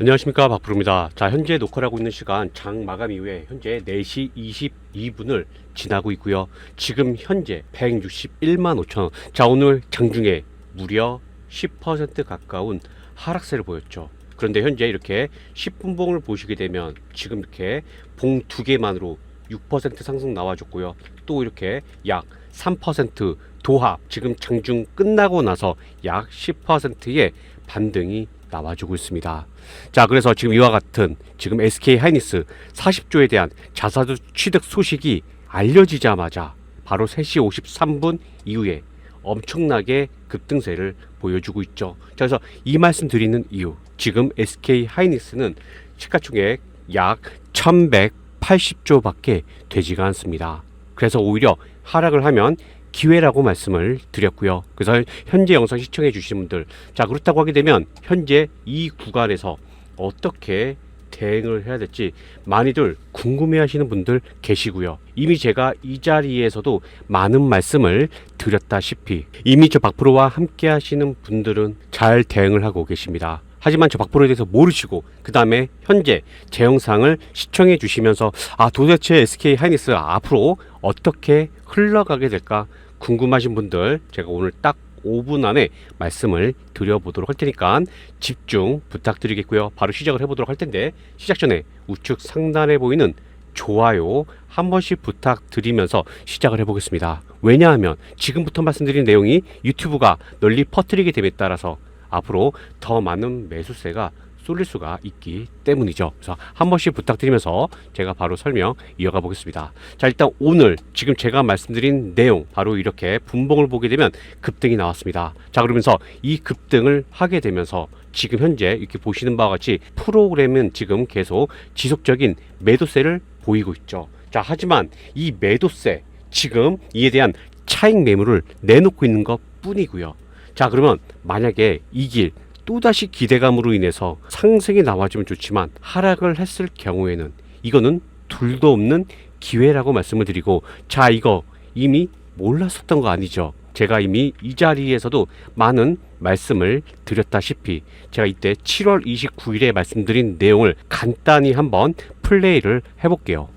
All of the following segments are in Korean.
안녕하십니까, 박프로입니다. 자, 현재 녹화를 하고 있는 시간 장 마감 이후에 현재 4시 22분을 지나고 있고요. 지금 현재 161만 5천원. 자, 오늘 장중에 무려 10% 가까운 하락세를 보였죠. 그런데 현재 이렇게 10분봉을 보시게 되면 지금 이렇게 봉 2개만으로 6% 상승 나와줬고요. 또 이렇게 약 3% 도합, 지금 장중 끝나고 나서 약 10%의 반등이 나와주고 있습니다. 자, 그래서 지금 이와 같은 지금 SK 하이닉스 40조에 대한 자사주 취득 소식이 알려지자마자 바로 3시 53분 이후에 엄청나게 급등세를 보여주고 있죠. 자, 그래서 이 말씀 드리는 이유, 지금 SK 하이닉스는 시가총액 약 1180조 밖에 되지가 않습니다. 그래서 오히려 하락을 하면 기회라고 말씀을 드렸고요. 그래서 현재 영상 시청해 주신 분들, 자, 그렇다고 하게 되면 현재 이 구간에서 어떻게 대응을 해야 될지 많이들 궁금해 하시는 분들 계시고요. 이미 제가 이 자리에서도 많은 말씀을 드렸다시피 이미 저 박프로와 함께 하시는 분들은 잘 대응을 하고 계십니다. 하지만 저 박프로에 대해서 모르시고 그 다음에 현재 제 영상을 시청해 주시면서 도대체 SK 하이닉스 앞으로 어떻게 흘러가게 될까 궁금하신 분들, 제가 오늘 딱 5분 안에 말씀을 드려보도록 할 테니까 집중 부탁드리겠고요. 바로 시작을 해보도록 할 텐데, 시작 전에 우측 상단에 보이는 좋아요 한 번씩 부탁드리면서 시작을 해보겠습니다. 왜냐하면 지금부터 말씀드린 내용이 유튜브가 널리 퍼뜨리게 됨에 따라서 앞으로 더 많은 매수세가 쏠릴 수가 있기 때문이죠. 그래서 한 번씩 부탁드리면서 제가 바로 설명 이어가 보겠습니다. 자, 일단 오늘 지금 제가 말씀드린 내용, 바로 이렇게 분봉을 보게 되면 급등이 나왔습니다. 자, 그러면서 이 급등을 하게 되면서 지금 현재 이렇게 보시는 바와 같이 프로그램은 지금 계속 지속적인 매도세를 보이고 있죠. 자, 하지만 이 매도세, 지금 이에 대한 차익 매물을 내놓고 있는 것 뿐이고요. 자, 그러면 만약에 이 길 또다시 기대감으로 인해서 상승이 나와주면 좋지만 하락을 했을 경우에는 이거는 둘도 없는 기회라고 말씀을 드리고, 자, 이거 이미 몰랐었던 거 아니죠. 제가 이미 이 자리에서도 많은 말씀을 드렸다시피 제가 이때 7월 29일에 말씀드린 내용을 간단히 한번 플레이를 해볼게요.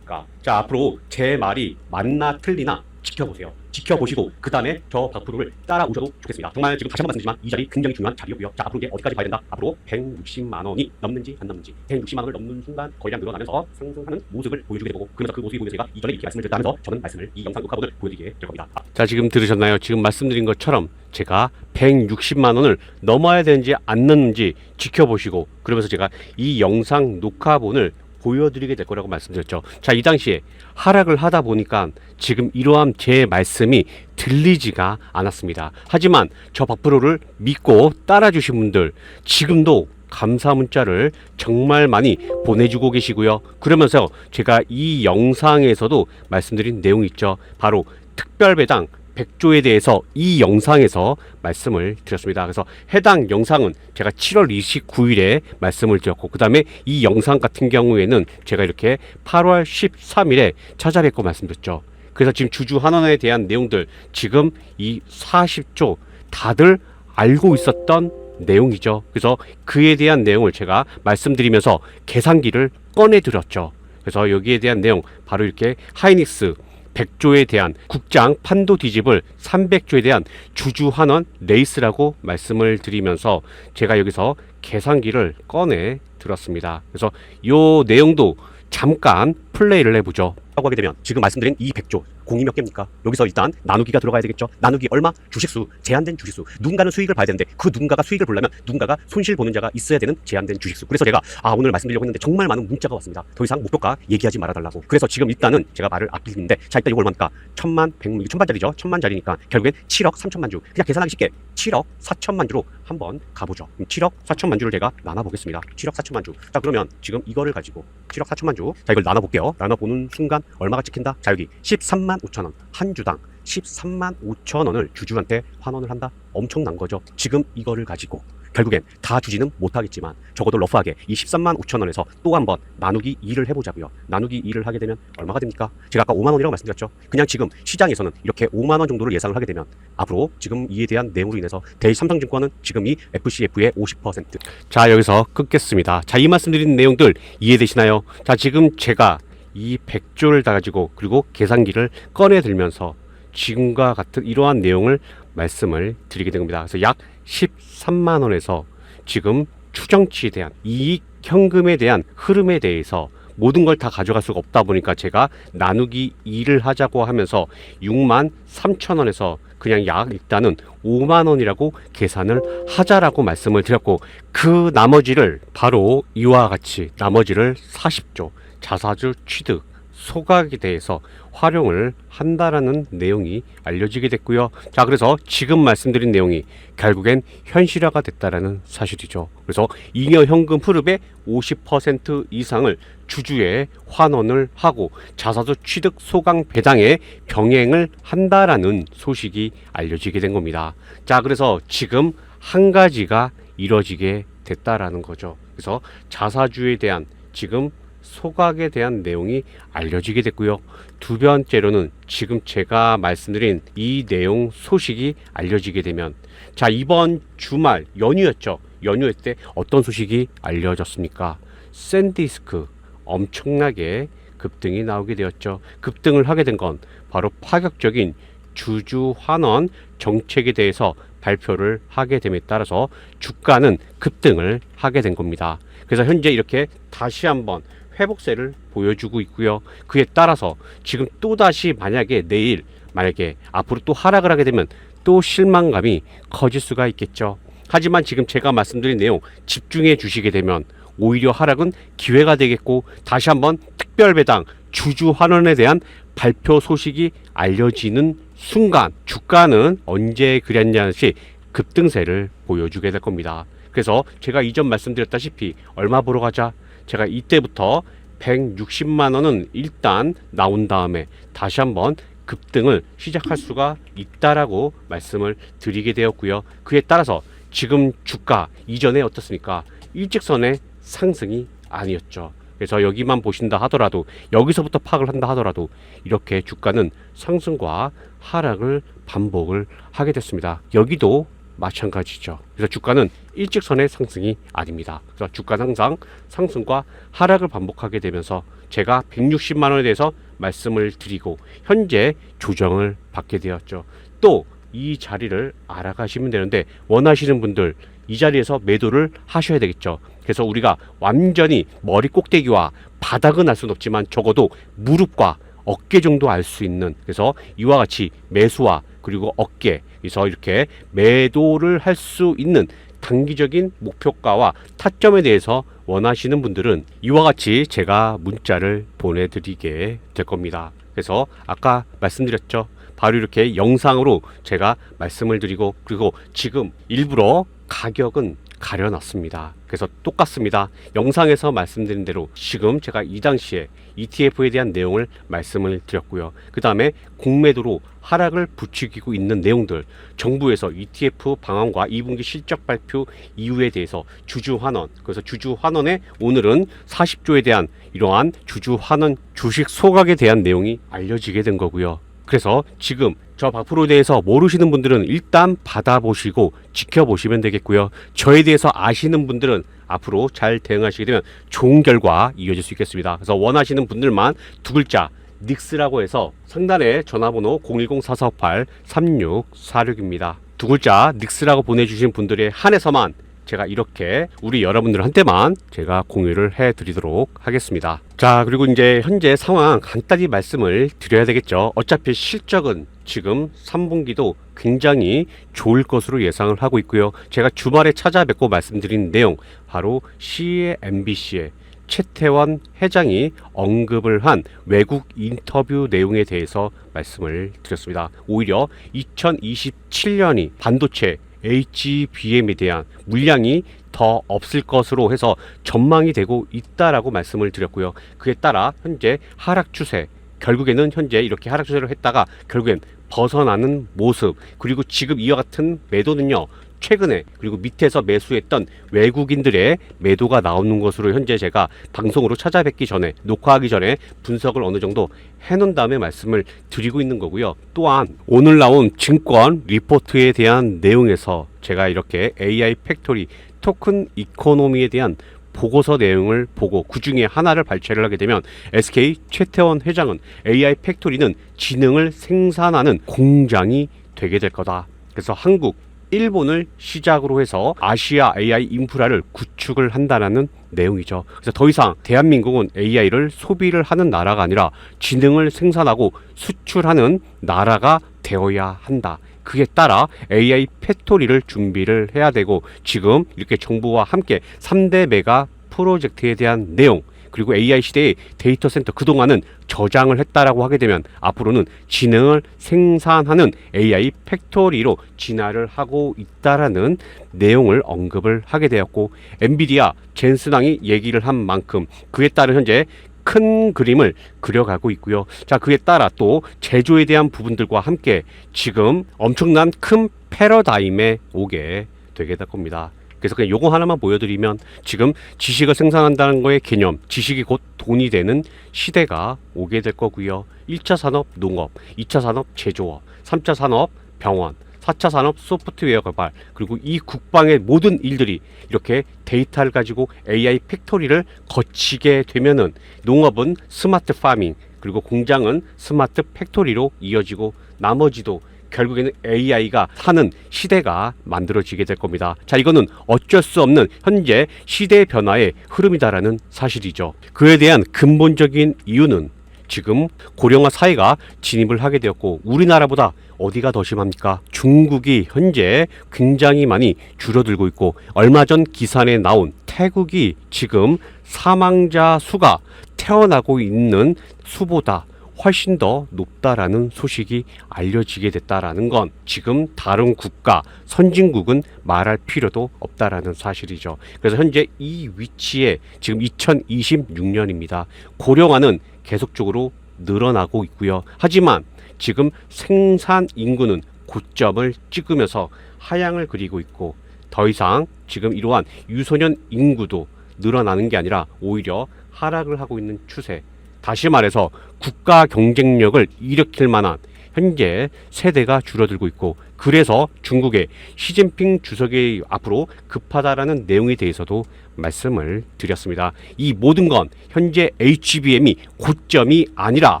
자, 앞으로 제 말이 맞나 틀리나 지켜보세요. 지켜보시고 그 다음에 저 박프로를 따라오셔도 좋겠습니다. 정말 지금 다시 한번 말씀드리지만 이 자리 굉장히 중요한 자리였고요. 자, 앞으로 이제 어디까지 가야 된다? 앞으로 160만 원이 넘는지 안 넘는지, 160만 원을 넘는 순간 거래량 늘어나면서 상승하는 모습을 보여주게 되고, 그러면서 그 모습이 보이면서 제가 이전에 이렇게 말씀을 드렸다면서 저는 말씀을 이 영상 녹화본을 보여드리게 될 겁니다. 자, 지금 들으셨나요? 지금 말씀드린 것처럼 제가 160만 원을 넘어야 되는지 안 넘는지 지켜보시고, 그러면서 제가 이 영상 녹화본을 보여드리게 될 거라고 말씀드렸죠. 자, 이 당시에 하락을 하다 보니까 지금 이러한 제 말씀이 들리지가 않았습니다. 하지만 저 박프로를 믿고 따라주신 분들, 지금도 감사 문자를 정말 많이 보내주고 계시고요. 그러면서 제가 이 영상에서도 말씀드린 내용이 있죠. 바로 특별배당 100조에 대해서 이 영상에서 말씀을 드렸습니다. 그래서 해당 영상은 제가 7월 29일에 말씀을 드렸고, 그 다음에 이 영상 같은 경우에는 제가 이렇게 8월 13일에 찾아뵙고 말씀드렸죠. 그래서 지금 주주 환원에 대한 내용들, 지금 이 40조 다들 알고 있었던 내용이죠. 그래서 그에 대한 내용을 제가 말씀드리면서 계산기를 꺼내드렸죠. 그래서 여기에 대한 내용, 바로 이렇게 하이닉스 100조에 대한 국장 판도 뒤집을 300조에 대한 주주 환원 레이스라고 말씀을 드리면서 제가 여기서 계산기를 꺼내 들었습니다. 그래서 요 내용도 잠깐 플레이를 해보죠. 라고 하게 되면 지금 말씀드린 이 100조 공이 몇 개입니까? 여기서 일단 나누기가 들어가야 되겠죠. 나누기 얼마? 주식수, 제한된 주식수. 누군가는 수익을 봐야 되는데 그 누군가가 수익을 보려면 누군가가 손실 보는 자가 있어야 되는 제한된 주식수. 그래서 제가 오늘 말씀드리려고 했는데 정말 많은 문자가 왔습니다. 더 이상 목표가 얘기하지 말아달라고. 그래서 지금 일단은 제가 말을 아끼는데, 자, 일단 이거 얼마입니까? 1000만, 100만, 1000만짜리죠. 1000만짜리니까 결국엔 7억 3천만 주. 그냥 계산하기 쉽게 7억 4천만 주로 한번 가보죠. 7억 4천만 주를 제가 나눠보겠습니다. 7억 4천만 주. 자, 그러면 지금 이거를 가지고 7억 4천만 주. 자, 이걸 나눠볼게요. 나눠보는 순간 얼마가 찍힌다? 자, 여기 13만 5천 원. 한 주당 13만 5천 원을 주주한테 환원을 한다. 엄청난 거죠. 지금 이거를 가지고 결국엔 다 주지는 못하겠지만 적어도 러프하게 이 13만 5천 원에서 또 한번 나누기 2를 해보자고요. 나누기 2를 하게 되면 얼마가 됩니까? 제가 아까 5만 원이라고 말씀드렸죠. 그냥 지금 시장에서는 이렇게 5만 원 정도를 예상을 하게 되면 앞으로 지금 이에 대한 내용으로 인해서 대삼성증권은 지금 이 FCF의 50%. 자, 여기서 끊겠습니다. 자, 이 말씀드린 내용들 이해되시나요? 자, 지금 제가 이 100조를 다 가지고 그리고 계산기를 꺼내 들면서 지금과 같은 이러한 내용을 말씀을 드리게 된 겁니다. 그래서 약 13만 원에서 지금 추정치에 대한 이익 현금에 대한 흐름에 대해서 모든 걸 다 가져갈 수가 없다 보니까 제가 나누기 2를 하자고 하면서 6만 3천 원에서 그냥 약 일단은 5만 원이라고 계산을 하자라고 말씀을 드렸고, 그 나머지를 바로 이와 같이 나머지를 40조 자사주 취득 소각에 대해서 활용을 한다라는 내용이 알려지게 됐고요. 자, 그래서 지금 말씀드린 내용이 결국엔 현실화가 됐다라는 사실이죠. 그래서 잉여 현금 흐름의 50% 이상을 주주에 환원을 하고 자사주 취득 소강 배당에 병행을 한다라는 소식이 알려지게 된 겁니다. 자, 그래서 지금 한 가지가 이뤄지게 됐다라는 거죠. 그래서 자사주에 대한 지금 소각에 대한 내용이 알려지게 됐고요. 두 번째로는 지금 제가 말씀드린 이 내용 소식이 알려지게 되면, 자, 이번 주말 연휴였죠. 연휴 때 어떤 소식이 알려졌습니까? 샌디스크 엄청나게 급등이 나오게 되었죠. 급등을 하게 된 건 바로 파격적인 주주 환원 정책에 대해서 발표를 하게 됨에 따라서 주가는 급등을 하게 된 겁니다. 그래서 현재 이렇게 다시 한번 회복세를 보여주고 있고요. 그에 따라서 지금 또다시 만약에 내일 만약에 앞으로 또 하락을 하게 되면 또 실망감이 커질 수가 있겠죠. 하지만 지금 제가 말씀드린 내용 집중해 주시게 되면 오히려 하락은 기회가 되겠고, 다시 한번 특별배당 주주 환원에 대한 발표 소식이 알려지는 순간 주가는 언제 그랬냐시 급등세를 보여주게 될 겁니다. 그래서 제가 이전 말씀드렸다시피 얼마 보러 가자? 제가 이때부터 160만 원은 일단 나온 다음에 다시 한번 급등을 시작할 수가 있다라고 말씀을 드리게 되었고요. 그에 따라서 지금 주가 이전에 어떻습니까? 일직선의 상승이 아니었죠. 그래서 여기만 보신다 하더라도, 여기서부터 파악을 한다 하더라도 이렇게 주가는 상승과 하락을 반복을 하게 됐습니다. 여기도 마찬가지죠. 그래서 주가는 일직선의 상승이 아닙니다. 그래서 주가는 항상 상승과 하락을 반복하게 되면서 제가 160만 원에 대해서 말씀을 드리고 현재 조정을 받게 되었죠. 또 이 자리를 알아가시면 되는데, 원하시는 분들 이 자리에서 매도를 하셔야 되겠죠. 그래서 우리가 완전히 머리 꼭대기와 바닥은 알 수는 없지만 적어도 무릎과 어깨 정도 알 수 있는, 그래서 이와 같이 매수와 그리고 어깨, 그래서 이렇게 매도를 할 수 있는 단기적인 목표가와 타점에 대해서 원하시는 분들은 이와 같이 제가 문자를 보내드리게 될 겁니다. 그래서 아까 말씀드렸죠. 바로 이렇게 영상으로 제가 말씀을 드리고, 그리고 지금 일부러 가격은 가려놨습니다. 그래서 똑같습니다. 영상에서 말씀드린 대로 지금 제가 이 당시에 ETF에 대한 내용을 말씀을 드렸고요. 그 다음에 공매도로 하락을 부추기고 있는 내용들, 정부에서 ETF 방안과 2분기 실적 발표 이유에 대해서 주주 환원, 그래서 주주 환원에 오늘은 40조에 대한 이러한 주주 환원 주식 소각에 대한 내용이 알려지게 된 거고요. 그래서 지금 저 박프로에 대해서 모르시는 분들은 일단 받아보시고 지켜보시면 되겠고요. 저에 대해서 아시는 분들은 앞으로 잘 대응하시게 되면 좋은 결과 이어질 수 있겠습니다. 그래서 원하시는 분들만 두 글자 닉스라고 해서 상단에 전화번호 010-4458-3646입니다. 두 글자 닉스라고 보내주신 분들에 한해서만 제가 이렇게 우리 여러분들한테만 제가 공유를 해드리도록 하겠습니다. 자, 그리고 이제 현재 상황 간단히 말씀을 드려야 되겠죠. 어차피 실적은 지금 3분기도 굉장히 좋을 것으로 예상을 하고 있고요. 제가 주말에 찾아뵙고 말씀드린 내용, 바로 CNBC의 최태원 회장이 언급을 한 외국 인터뷰 내용에 대해서 말씀을 드렸습니다. 오히려 2027년이 반도체 HBM에 대한 물량이 더 없을 것으로 해서 전망이 되고 있다라고 말씀을 드렸고요. 그에 따라 현재 하락 추세, 결국에는 현재 이렇게 하락 추세를 했다가 결국엔 벗어나는 모습, 그리고 지금 이와 같은 매도는요, 최근에 그리고 밑에서 매수했던 외국인들의 매도가 나오는 것으로 현재 제가 방송으로 찾아뵙기 전에, 녹화하기 전에 분석을 어느 정도 해놓은 다음에 말씀을 드리고 있는 거고요. 또한 오늘 나온 증권 리포트에 대한 내용에서 제가 이렇게 AI 팩토리 토큰 이코노미에 대한 보고서 내용을 보고 그 중에 하나를 발췌를 하게 되면 SK 최태원 회장은 AI 팩토리는 지능을 생산하는 공장이 되게 될 거다. 그래서 한국, 일본을 시작으로 해서 아시아 AI 인프라를 구축을 한다는 내용이죠. 그래서 더 이상 대한민국은 AI를 소비를 하는 나라가 아니라 지능을 생산하고 수출하는 나라가 되어야 한다. 그에 따라 AI 팩토리를 준비를 해야 되고, 지금 이렇게 정부와 함께 3대 메가 프로젝트에 대한 내용, 그리고 AI 시대의 데이터 센터, 그동안은 저장을 했다라고 하게 되면 앞으로는 지능을 생산하는 AI 팩토리로 진화를 하고 있다라는 내용을 언급을 하게 되었고, 엔비디아 젠슨왕이 얘기를 한 만큼 그에 따른 현재 큰 그림을 그려가고 있고요. 자, 그에 따라 또 제조에 대한 부분들과 함께 지금 엄청난 큰 패러다임에 오게 되게 될 겁니다. 그래서 그냥 요거 하나만 보여드리면, 지금 지식을 생산한다는 거의 개념, 지식이 곧 돈이 되는 시대가 오게 될 거고요. 1차 산업 농업, 2차 산업 제조업, 3차 산업 병원, 4차 산업 소프트웨어 개발, 그리고 이 국방의 모든 일들이 이렇게 데이터를 가지고 AI 팩토리를 거치게 되면은 농업은 스마트 파밍, 그리고 공장은 스마트 팩토리로 이어지고 나머지도 결국에는 AI가 하는 시대가 만들어지게 될 겁니다. 자, 이거는 어쩔 수 없는 현재 시대 변화의 흐름이다라는 사실이죠. 그에 대한 근본적인 이유는 지금 고령화 사회가 진입을 하게 되었고, 우리나라보다 어디가 더 심합니까? 중국이 현재 굉장히 많이 줄어들고 있고, 얼마 전 기사에 나온 태국이 지금 사망자 수가 태어나고 있는 수보다 훨씬 더 높다라는 소식이 알려지게 됐다라는 건, 지금 다른 국가, 선진국은 말할 필요도 없다라는 사실이죠. 그래서 현재 이 위치에 지금 2026년입니다. 고령화는 계속적으로 늘어나고 있고요. 하지만 지금 생산 인구는 고점을 찍으면서 하향을 그리고 있고, 더 이상 지금 이러한 유소년 인구도 늘어나는 게 아니라 오히려 하락을 하고 있는 추세. 다시 말해서 국가 경쟁력을 일으킬 만한 현재 세대가 줄어들고 있고, 그래서 중국의 시진핑 주석이 앞으로 급하다라는 내용에 대해서도 말씀을 드렸습니다. 이 모든 건 현재 HBM이 고점이 아니라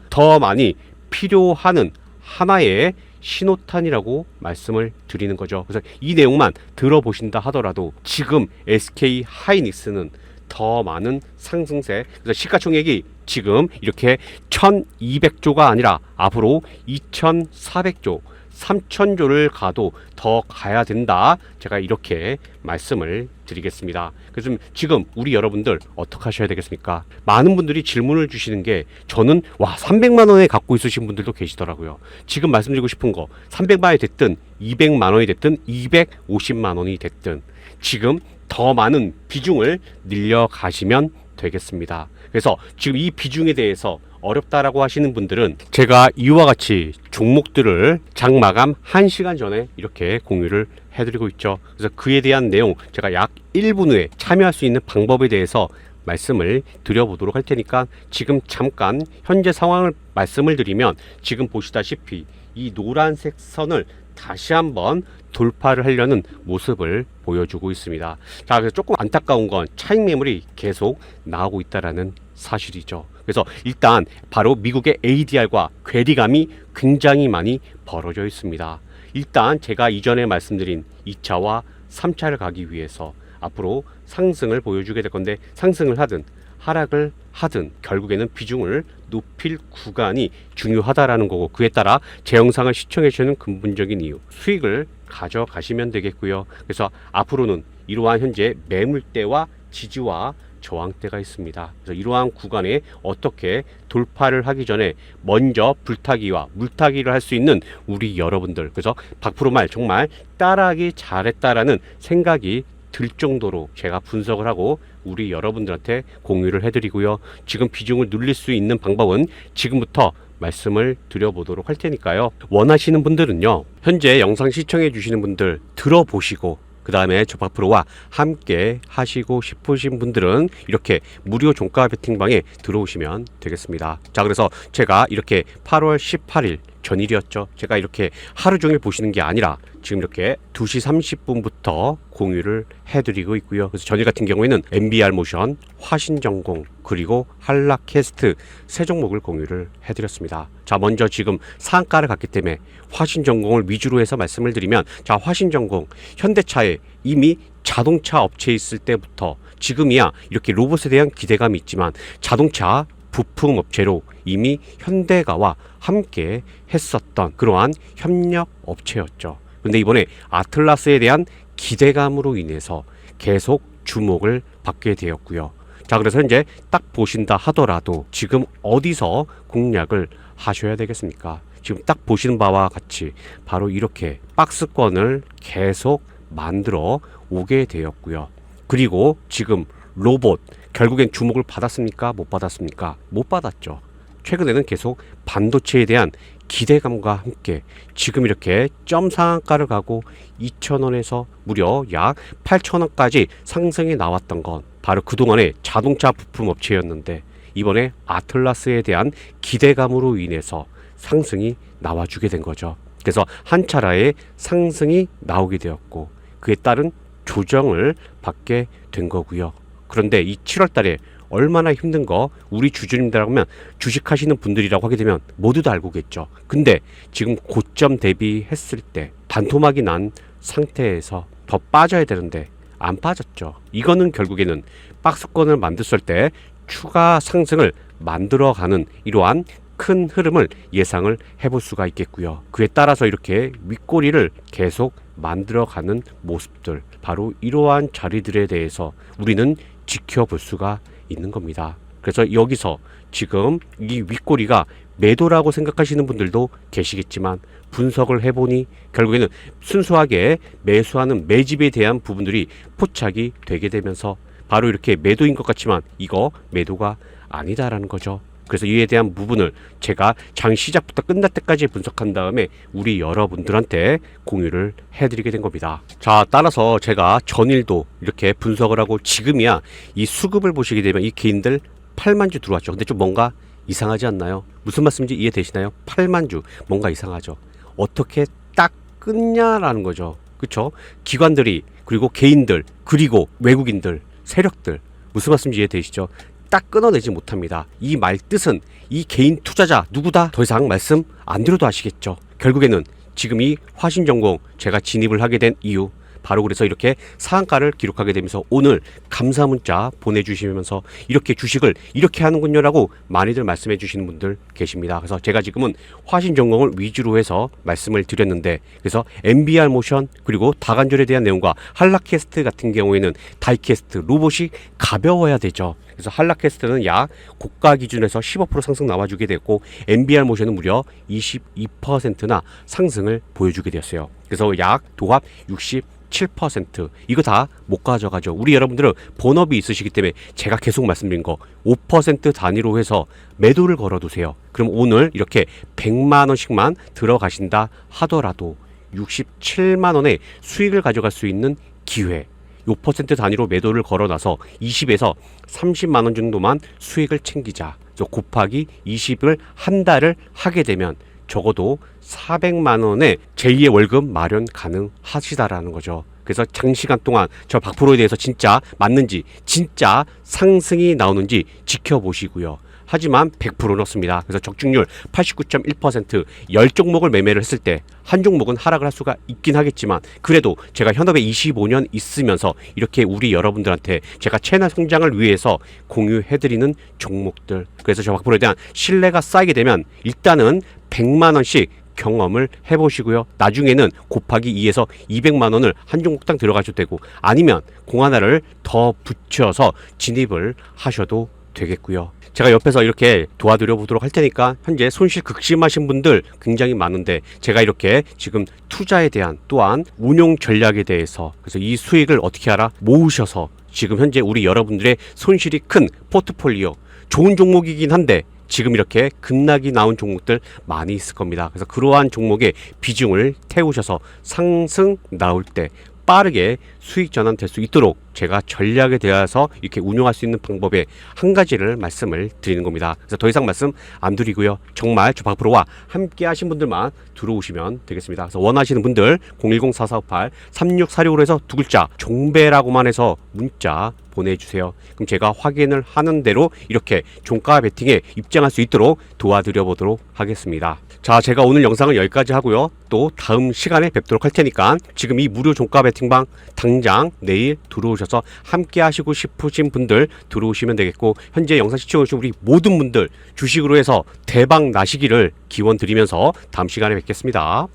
더 많이 필요하는 하나의 신호탄이라고 말씀을 드리는 거죠. 그래서 이 내용만 들어보신다 하더라도 지금 SK 하이닉스는 더 많은 상승세, 그래서 시가총액이 지금 이렇게 1200조가 아니라 앞으로 2400조, 3000조를 가도 더 가야 된다. 제가 이렇게 말씀을 드리겠습니다. 그래서 지금 우리 여러분들 어떻게 하셔야 되겠습니까? 많은 분들이 질문을 주시는 게, 저는 300만 원에 갖고 있으신 분들도 계시더라고요. 지금 말씀드리고 싶은 거, 300만 원이 됐든 200만 원이 됐든 250만 원이 됐든 지금 더 많은 비중을 늘려가시면 되겠습니다. 그래서 지금 이 비중에 대해서 어렵다라고 하시는 분들은 제가 이와 같이 종목들을 장 마감 1시간 전에 이렇게 공유를 해드리고 있죠. 그래서 그에 대한 내용 제가 약 1분 후에 참여할 수 있는 방법에 대해서 말씀을 드려보도록 할 테니까, 지금 잠깐 현재 상황을 말씀을 드리면, 지금 보시다시피 이 노란색 선을 다시 한번 돌파를 하려는 모습을 보여주고 있습니다. 자, 그래서 조금 안타까운 건 차익 매물이 계속 나오고 있다라는 사실이죠. 그래서 일단 바로 미국의 ADR과 괴리감이 굉장히 많이 벌어져 있습니다. 일단 제가 이전에 말씀드린 2차와 3차를 가기 위해서 앞으로 상승을 보여주게 될 건데, 상승을 하든 하락을 하든 결국에는 비중을 높일 구간이 중요하다라는 거고, 그에 따라 제 영상을 시청해 주시는 근본적인 이유, 수익을 가져가시면 되겠고요. 그래서 앞으로는 이러한 현재 매물대와 지지와 저항대가 있습니다. 그래서 이러한 구간에 어떻게 돌파를 하기 전에 먼저 불타기와 물타기를 할 수 있는 우리 여러분들, 그래서 박프로말 정말 따라하기 잘했다라는 생각이 들 정도로 제가 분석을 하고 우리 여러분들한테 공유를 해드리고요. 지금 비중을 늘릴 수 있는 방법은 지금부터 말씀을 드려보도록 할 테니까요. 원하시는 분들은요, 현재 영상 시청해 주시는 분들 들어보시고 그 다음에 조박프로와 함께 하시고 싶으신 분들은 이렇게 무료 종가 베팅방에 들어오시면 되겠습니다. 자, 그래서 제가 이렇게 8월 18일 전일이었죠. 제가 이렇게 하루 종일 보시는 게 아니라 지금 이렇게 2시 30분부터 공유를 해드리고 있고요. 그래서 전일 같은 경우에는 MBR 모션, 화신전공, 그리고 한라캐스트 세 종목을 공유를 해드렸습니다. 자, 먼저 지금 상한가를 갔기 때문에 화신전공을 위주로 해서 말씀을 드리면, 자, 화신전공 현대차에 이미 자동차 업체에 있을 때부터 지금이야 이렇게 로봇에 대한 기대감이 있지만 자동차 부품 업체로 이미 현대가와 함께 했었던 그러한 협력 업체였죠. 근데 이번에 아틀라스에 대한 기대감으로 인해서 계속 주목을 받게 되었고요. 자, 그래서 이제 딱 보신다 하더라도 지금 어디서 공략을 하셔야 되겠습니까? 지금 딱 보시는 바와 같이 바로 이렇게 박스권을 계속 만들어 오게 되었고요. 그리고 지금 로봇 결국엔 주목을 받았습니까? 못 받았습니까? 못 받았죠. 최근에는 계속 반도체에 대한 기대감과 함께 지금 이렇게 점 상한가를 가고 2,000원에서 무려 약 8,000원까지 상승이 나왔던 건 바로 그동안의 자동차 부품 업체였는데 이번에 아틀라스에 대한 기대감으로 인해서 상승이 나와주게 된 거죠. 그래서 한 차례의 상승이 나오게 되었고 그에 따른 조정을 받게 된 거고요. 그런데 이 7월 달에 얼마나 힘든 거 우리 주주님들하고 하면 주식하시는 분들이라고 하게 되면 모두 다 알고겠죠. 근데 지금 고점 대비했을 때 반토막이 난 상태에서 더 빠져야 되는데 안 빠졌죠. 이거는 결국에는 박스권을 만들었을 때 추가 상승을 만들어가는 이러한 큰 흐름을 예상을 해볼 수가 있겠고요. 그에 따라서 이렇게 윗꼬리를 계속 만들어가는 모습들, 바로 이러한 자리들에 대해서 우리는 지켜볼 수가 있는 겁니다. 그래서 여기서 지금 이 윗꼬리가 매도라고 생각하시는 분들도 계시겠지만 분석을 해보니 결국에는 순수하게 매수하는 매집에 대한 부분들이 포착이 되게 되면서 바로 이렇게 매도인 것 같지만 이거 매도가 아니다라는 거죠. 그래서 이에 대한 부분을 제가 장 시작부터 끝날 때까지 분석한 다음에 우리 여러분들한테 공유를 해드리게 된 겁니다. 자, 따라서 제가 전일도 이렇게 분석을 하고 지금이야 이 수급을 보시게 되면 이 개인들 8만 주 들어왔죠. 근데 좀 뭔가 이상하지 않나요? 무슨 말씀인지 이해되시나요? 8만 주 뭔가 이상하죠. 어떻게 딱 끊냐라는 거죠. 그렇죠? 기관들이 그리고 개인들 그리고 외국인들 세력들 무슨 말씀인지 이해되시죠? 딱 끊어내지 못합니다. 이 말 뜻은 이 개인 투자자 누구다 더 이상 말씀 안 드려도 아시겠죠. 결국에는 지금 이 화신전공 제가 진입을 하게 된 이유 바로 그래서 이렇게 상한가를 기록하게 되면서 오늘 감사 문자 보내주시면서 이렇게 주식을 이렇게 하는군요 라고 많이들 말씀해 주시는 분들 계십니다. 그래서 제가 지금은 화신전공을 위주로 해서 말씀을 드렸는데 그래서 MBR 모션 그리고 다관절에 대한 내용과 한라캐스트 같은 경우에는 다이캐스트 로봇이 가벼워야 되죠. 그래서 한라캐스트는 약 고가 기준에서 15% 상승 나와주게 됐고 MBR 모션은 무려 22%나 상승을 보여주게 되었어요. 그래서 약 도합 67% 이거 다 못 가져가죠. 우리 여러분들은 본업이 있으시기 때문에 제가 계속 말씀드린 거 5% 단위로 해서 매도를 걸어두세요. 그럼 오늘 이렇게 100만 원씩만 들어가신다 하더라도 67만 원의 수익을 가져갈 수 있는 기회 5% 단위로 매도를 걸어놔서 20에서 30만 원 정도만 수익을 챙기자. 그래서 곱하기 20을 한 달을 하게 되면 적어도 400만 원의 제2의 월급 마련 가능하시다라는 거죠. 그래서 장시간 동안 저 박프로에 대해서 진짜 맞는지 진짜 상승이 나오는지 지켜보시고요. 하지만 100% 넣습니다. 그래서 적중률 89.1% 10종목을 매매를 했을 때 한 종목은 하락을 할 수가 있긴 하겠지만 그래도 제가 현업에 25년 있으면서 이렇게 우리 여러분들한테 제가 채널 성장을 위해서 공유해드리는 종목들 그래서 저 박프로에 대한 신뢰가 쌓이게 되면 일단은 100만 원씩 경험을 해보시고요. 나중에는 곱하기 2에서 200만 원을 한 종목당 들어가셔도 되고 아니면 공 하나를 더 붙여서 진입을 하셔도 되겠고요. 제가 옆에서 이렇게 도와드려 보도록 할 테니까 현재 손실 극심하신 분들 굉장히 많은데 제가 이렇게 지금 투자에 대한 또한 운용 전략에 대해서 그래서 이 수익을 어떻게 하라 모으셔서 지금 현재 우리 여러분들의 손실이 큰 포트폴리오 좋은 종목이긴 한데 지금 이렇게 급락이 나온 종목들 많이 있을 겁니다. 그래서 그러한 종목의 비중을 태우셔서 상승 나올 때 빠르게 수익 전환될 수 있도록 제가 전략에 대해서 이렇게 운용할 수 있는 방법의 한 가지를 말씀을 드리는 겁니다. 그래서 더 이상 말씀 안 드리고요. 정말 저 박프로와 함께 하신 분들만 들어오시면 되겠습니다. 그래서 원하시는 분들 010-4458-3646으로 해서 두 글자 종배라고만 해서 문자 보내주세요. 그럼 제가 확인을 하는 대로 이렇게 종가 베팅에 입장할 수 있도록 도와드려 보도록 하겠습니다. 자, 제가 오늘 영상은 여기까지 하고요. 또 다음 시간에 뵙도록 할 테니까 지금 이 무료 종가 베팅방 당장 내일 들어오셔서 함께 하시고 싶으신 분들 들어오시면 되겠고, 현재 영상 시청해주신 우리 모든 분들 주식으로 해서 대박 나시기를 기원 드리면서 다음 시간에 뵙겠습니다.